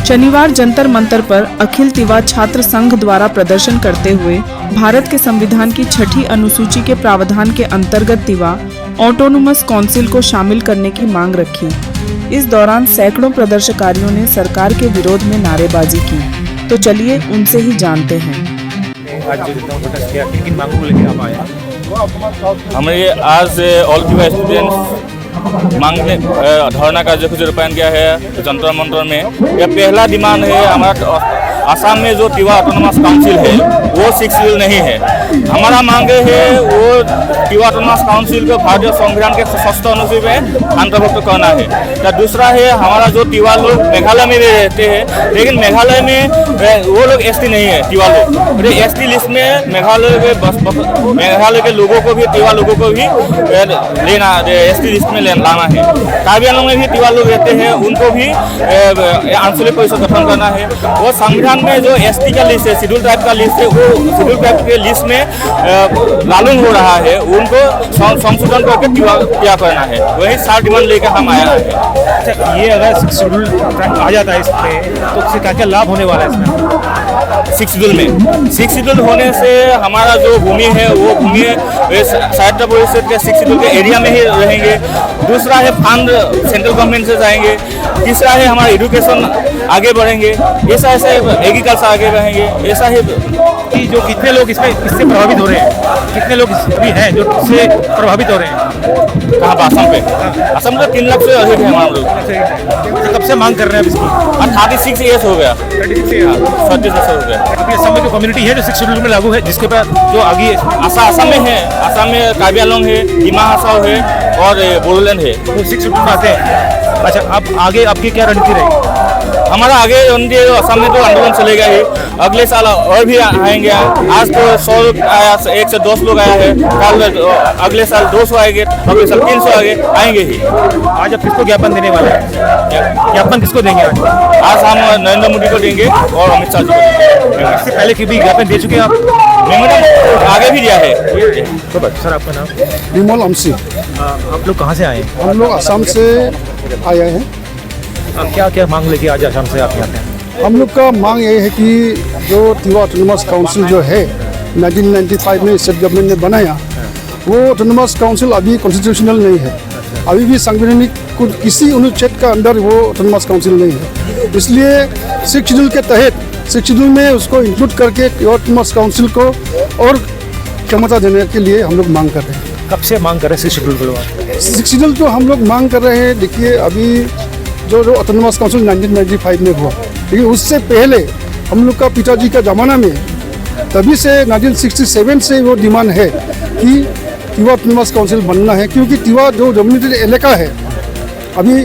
शनिवार जंतर मंतर पर अखिल तिवा छात्र संघ द्वारा प्रदर्शन करते हुए भारत के संविधान की 6ठी अनुसूची के प्रावधान के अंतर्गत तिवा ऑटोनोमस काउंसिल को शामिल करने की मांग रखी। इस दौरान सैकड़ों प्रदर्शनकारियों ने सरकार के विरोध में नारेबाजी की। तो चलिए उनसे ही जानते हैं। आज जो प्रोटेस्ट किया, किन मांगों को लेकर आप आए? हमारे आज ऑल तिवा स्टूडेंट्स मांगने धरना कार्यसूची रूपायन किया है जंतर मंतर में। यह पहला डिमांड है हमारा। आसाम में जो तिवा ऑटोनोमस काउंसिल है वो 6 शेड्यूल नहीं है। हमारा मांग है वो तिवा ऑटोनोमस काउंसिल को भारतीय संविधान के 6th अनुसूची में अंतर्भुक्त करना है। तो दूसरा है हमारा जो तिवा लोग मेघालय में भी रहते हैं, लेकिन मेघालय में वो लोग एसटी नहीं है। तिवा लोग एसटी लिस्ट में मेघालय के लोगों को भी, तिवा लोगों को भी लेना, एसटी लिस्ट में लाना है। कार्बी आंगलॉन्ग में भी तिवा लोग रहते हैं, उनको भी आंचलिक परिषद गठन करना है। वो संविधान में जो एसटी का लिस्ट है, शेड्यूल ट्राइब का लिस्ट है, वो शेड्यूल ट्राइब के लिस्ट में लालूंग हो रहा है, उनको संशोधन करके क्या करना है। वही 7 डिमांड लेकर हम आया है। अच्छा, ये अगर शेड्यूल ट्राइब आ जाता है इसमें तो उससे क्या क्या लाभ होने वाला है इसमें? 6 शेड्यूल में 6 शेड्यूल होने से हमारा जो भूमि है वो भूमि साहित्य परिषद के 6 शेड्यूल के एरिया में ही रहेंगे। दूसरा है फंड सेंट्रल गवर्नमेंट से जाएंगे। तीसरा है हमारा एजुकेशन आगे बढ़ेंगे। ऐसा ऐसे एग्रीकल्चर आगे बढ़ेंगे। ऐसा ही कि जो कितने लोग इससे प्रभावित हो रहे हैं, कितने लोग भी हैं जो इससे प्रभावित हो रहे हैं? कहाँ पर? आसाम पे? आसाम में 3 लाख से अधिक है हमारे लोग। तो कब से मांग कर रहे हैं अब इसकी? 36 ईयर्स हो गया। 36 ईयर्स हो गया। असम में जो कम्युनिटी है जो 6 शेड्यूल में लागू है, जिसके बाद जो आगे आसाम में है, आसाम में कार्बी आंगलॉन्ग है, डिमा हासाओ है और बोडोलैंड है। वो 6 शेड्यूल में आते हैं। अच्छा, अब आगे आपकी क्या रणनीति रहेगी? हमारा आगे असम में तो आंदोलन चलेगा ही। अगले साल और भी आएंगे। आज तो 100 लोग आया, 1 से 200 लोग आया है। कल अगले साल 200 आएंगे, अगले साल 300 आएंगे ही। आज आप किसको ज्ञापन देने वाले हैं? ज्ञापन किसको देंगे आज? आज हम नरेंद्र मोदी को देंगे और अमित शाह जी को देंगे। इससे पहले की भी ज्ञापन दे चुके हैं आप? आगे भी दिया है। तो सर, आपका नाम? विमल अमसी। आप लोग कहाँ से आए हैं? हम लोग असम से आए हैं। क्या क्या मांग लेके आज आसाम से आप यहाँ पे? हम लोग का मांग ये है कि जो तिवा ऑटोनोमस काउंसिल जो है 1995 में स्टेट गवर्नमेंट ने बनाया, वो ऑटोनोमस काउंसिल अभी कॉन्स्टिट्यूशनल नहीं है। अभी भी संवैधानिक किसी अनुच्छेद का अंदर वो ऑटोनोमस काउंसिल नहीं है। इसलिए 6 शेड्यूल के तहत 6 शेड्यूल में उसको इंक्लूड करके ऑटोनोमस काउंसिल को और क्षमता देने के लिए हम लोग मांग कर रहे हैं। कब से मांग कर रहे हैं 6 शेड्यूल को? 6 शेड्यूल तो हम लोग मांग कर रहे हैं। देखिए, अभी जो ऑटोनोमस काउंसिल 1995 में हुआ, लेकिन उससे पहले हम लोग का पिताजी का ज़माना में, तभी से 1967 से वो डिमांड है कि तिवा ऑटोनोमस काउंसिल बनना है। क्योंकि तिवा जो डोमिनेटेड इलाका है, अभी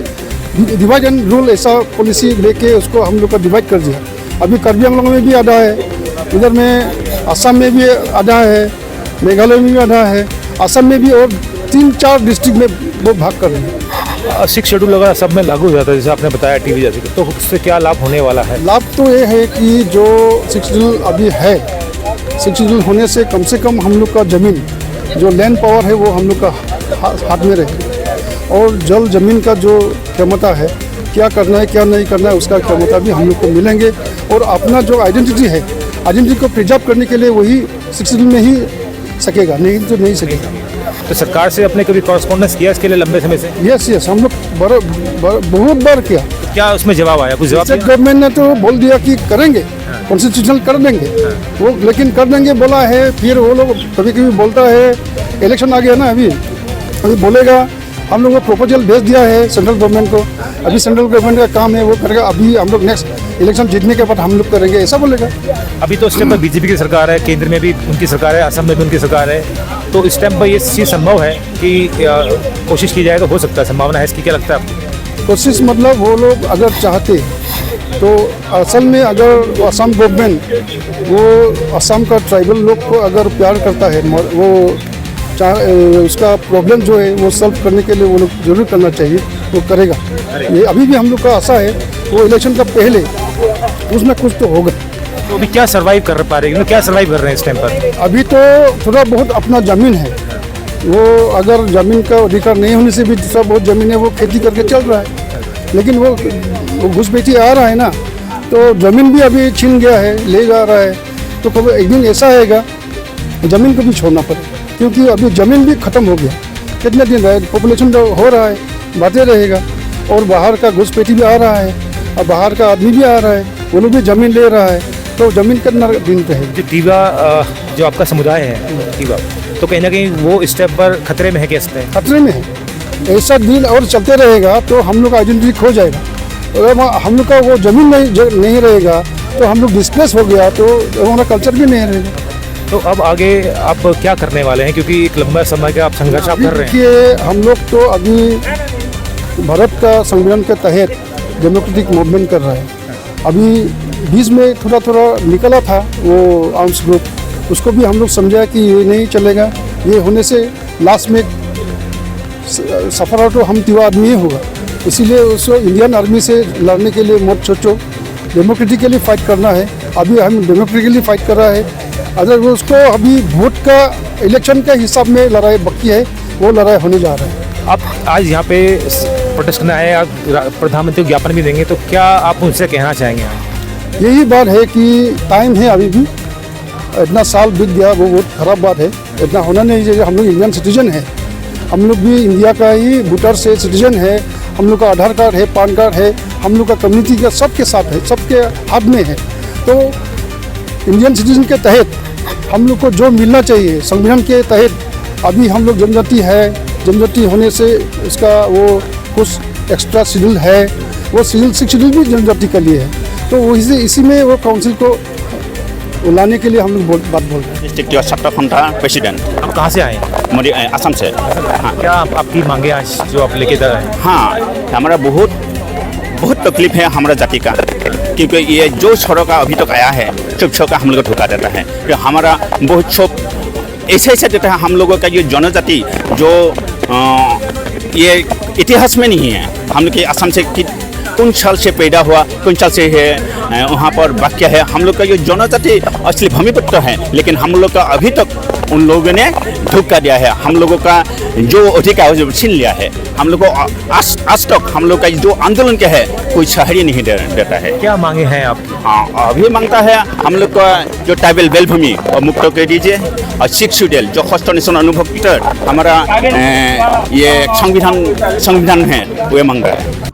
डिवाइड एंड रूल ऐसा पॉलिसी लेके उसको हम लोग का डिवाइड कर दिया। अभी कार्बी आंगलॉन्ग में भी आधा है, उधर में आसाम में भी आधा है, मेघालय में भी आधा है, असम में भी, और 3-4 डिस्ट्रिक्ट में वो भाग कर रहे हैं। 6 शेड्यूल अगर सब में लागू हो जाता है, जैसे आपने बताया टीवी जैसे, तो उससे क्या लाभ होने वाला है? लाभ तो ये है कि जो 6 शेड्यूल अभी है, 6 शेड्यूल होने से कम हम लोग का ज़मीन, जो लैंड पावर है, वो हम लोग का हाथ में रहेगी। और जल ज़मीन का जो क्षमता है, क्या करना है क्या नहीं करना है, उसका क्षमता भी हम लोग को मिलेंगे। और अपना जो आइडेंटिटी है, आइडेंटिटी को प्रिजर्व करने के लिए वही 6 शेड्यूल में ही सकेगा, नहीं तो नहीं सकेगा। तो सरकार से अपने कभी कॉरेस्पॉन्डेंस किया इसके लिए लंबे समय से? यस, हम लोग बहुत बार किया। क्या उसमें जवाब आया? कुछ जवाब? स्टेट गवर्नमेंट ने तो बोल दिया कि करेंगे, कॉन्स्टिट्यूशनल कर देंगे वो, लेकिन कर देंगे बोला है। फिर वो लोग कभी कभी बोलता है, इलेक्शन आ गया ना, अभी बोलेगा हम लोग को प्रपोजल भेज दिया है सेंट्रल गवर्नमेंट को, अभी सेंट्रल गवर्नमेंट का काम है वो करेगा, अभी हम लोग नेक्स्ट इलेक्शन जीतने के बाद हम लोग करेंगे, ऐसा बोलेगा। अभी तो इस टाइम पर बीजेपी की सरकार है, केंद्र में भी उनकी सरकार है, असम में भी उनकी सरकार है, तो इस टाइम पर ये चीज़ संभव है कि कोशिश की जाए तो हो सकता है, संभावना है इसकी? क्या लगता है आपको? कोशिश मतलब वो लोग अगर चाहते तो असल में, अगर असम गवर्नमेंट वो असम का ट्राइबल लोग को अगर प्यार करता है, वो उसका प्रॉब्लम जो है वो सॉल्व करने के लिए वो लोग जरूर करना चाहिए, वो करेगा। ये अभी भी हम लोग का आशा है, वो इलेक्शन का पहले उसमें कुछ तो होगा। तो अभी क्या सर्वाइव कर पा रहे हैं, क्या सर्वाइव कर रहे हैं इस टाइम पर? अभी तो थोड़ा बहुत अपना ज़मीन है, वो अगर ज़मीन का अधिकार नहीं होने से भी दूसरा बहुत ज़मीन है, वो खेती करके चल रहा है। लेकिन वो घुसपैठी आ रहा है ना, तो ज़मीन भी अभी छीन गया है, ले जा रहा है। तो कभी एक दिन ऐसा आएगा ज़मीन को भी छोड़ना पड़ेगा, क्योंकि अभी ज़मीन भी ख़त्म हो गया। कितने दिन रहे, पॉपुलेशन तो हो रहा है, बढ़ते रहेगा, और बाहर का घुसपैठी भी आ रहा है, और बाहर का आदमी भी आ रहा है, वो लोग भी ज़मीन ले रहा है, तो ज़मीन कितना दिन रहेगी। जो तीवा जो आपका समुदाय है तीवा, तो कहीं ना कहीं वो स्टेप पर खतरे में है, कैसे है? खतरे में है। ऐसा दिन और चलते रहेगा तो हम लोग का आइडेंटिटी खो जाएगा। अगर हम लोग का वो ज़मीन नहीं रहेगा तो हम लोग डिस्प्लेस हो गया, तो हमारा कल्चर भी नहीं रहेगा। तो अब आगे आप क्या करने वाले हैं, क्योंकि एक लंबा समय का आप संघर्ष आप कर रहे हैं? देखिए, हम लोग तो अभी भारत का संविधान के तहत डेमोक्रेटिक मूवमेंट कर रहा है। अभी बीच में थोड़ा थोड़ा निकला था वो आर्म्स ग्रुप, उसको भी हम लोग समझा कि ये नहीं चलेगा, ये होने से लास्ट में सफर तो हम तीवा आदमी ही होगा। इसीलिए उसको इंडियन आर्मी से लड़ने के लिए मत सोचो, डेमोक्रेटिकली फाइट करना है। अभी हम डेमोक्रेटिकली फाइट कर रहा है। अगर वो उसको अभी वोट का इलेक्शन के हिसाब में लड़ाई बाकी है, वो लड़ाई होने जा रहा है। आप आज यहाँ पे प्रोटेस्ट करने आए, आप प्रधानमंत्री को ज्ञापन भी देंगे, तो क्या आप उनसे कहना चाहेंगे? यही बात है कि टाइम है, अभी भी इतना साल बीत गया, वो बहुत ख़राब बात है। इतना होना नहीं चाहिए। हम लोग इंडियन सिटीजन है, हम लोग भी इंडिया का ही वोटर से सिटीजन है। हम लोग का आधार कार्ड है, पैन कार्ड है, हम लोग का कम्युनिटी का सबके साथ है, सबके हाथ में है। तो इंडियन सिटीजन के तहत हम लोग को जो मिलना चाहिए संविधान के तहत, अभी हम लोग जनजाति है, जनजाति होने से उसका वो कुछ एक्स्ट्रा शेड्यूल है, वो शेड्यूल 6 शेड्यूल भी जनजाति के लिए है। तो वो इसी में वो काउंसिल को लाने के लिए हम लोग बात बोल रहे हैं। डिस्ट्रिक्ट टिवा छात्र संघ प्रेसिडेंट। आप कहाँ से आए हैं? मोदी असम से। हाँ क्या आपकी मांगे आज जो आप लेके जा रहे हैं? हाँ, हमारा बहुत तकलीफ है हमारा जाति का, क्योंकि ये जो छोरों का अभी तक आया है सब का हम लोग को धोखा देता है। तो हमारा बहुत सब ऐसे देता है। हम लोगों का ये जनजाति जो ये इतिहास में नहीं है। हम लोग के असम से कौन साल से पैदा हुआ, कौन साल से है वहाँ पर वाक्य है। हम लोग का ये जनजाति असली भूमिपुत्र है, लेकिन हम लोग का अभी तक उन लोगों ने धोखा दिया है। हम लोगों का जो अधिकार है छीन लिया है। हम लोग को आज तक हम लोग का जो आंदोलन क्या है कोई सहारा नहीं देता है। क्या मांगे हैं आप? हाँ, अभी मांगता है हम लोग का जो ट्राइबल बेल भूमि और मुक्त कर दीजिए, और 6 शेड्यूल जो फर्स्ट नेशन अनुभव हमारा ये संविधान है वो मांग रहा है।